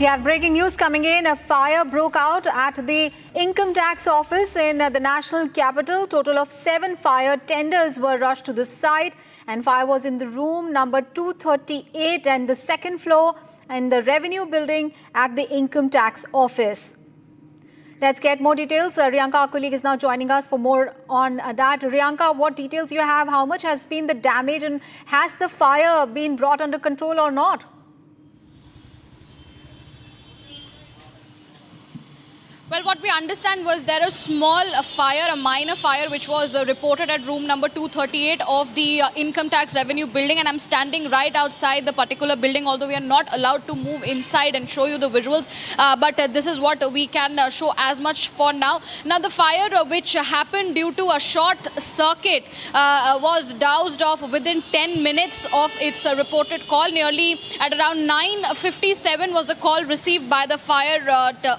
We have breaking news coming in. A fire broke out at the income tax office in the national capital. Total of 7 fire tenders were rushed to the site, and fire was in the room number 238 and the second floor in the revenue building at the income tax office. Let's get more details. Riyanka, our colleague, is now joining us for more on that. Riyanka, what details you have? How much has been the damage, and has the fire been brought under control or not? Well, what we understand was there a small fire, a minor fire, which was reported at room number 238 of the income tax revenue building. And I'm standing right outside the particular building, although we are not allowed to move inside and show you the visuals. But this is what we can show as much for now. Now, the fire which happened due to a short circuit was doused off within 10 minutes of its reported call. Nearly at around 9:57 was the call received by the fire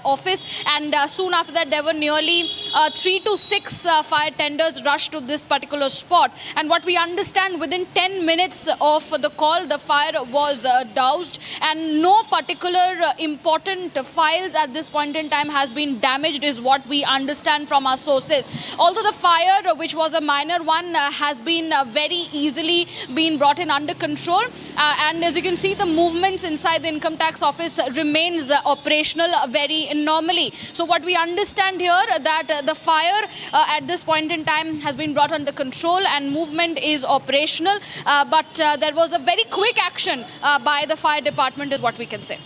office. And soon after that, there were nearly 3 to 6 fire tenders rushed to this particular spot. And what we understand, within 10 minutes of the call, the fire was doused, and no particular important files at this point in time has been damaged, is what we understand from our sources. Although the fire, which was a minor one, has been very easily been brought in under control. And as you can see, the movements inside the income tax office remains operational very normally. So what we understand here, that the fire at this point in time has been brought under control and movement is operational. But there was a very quick action by the fire department, is what we can say.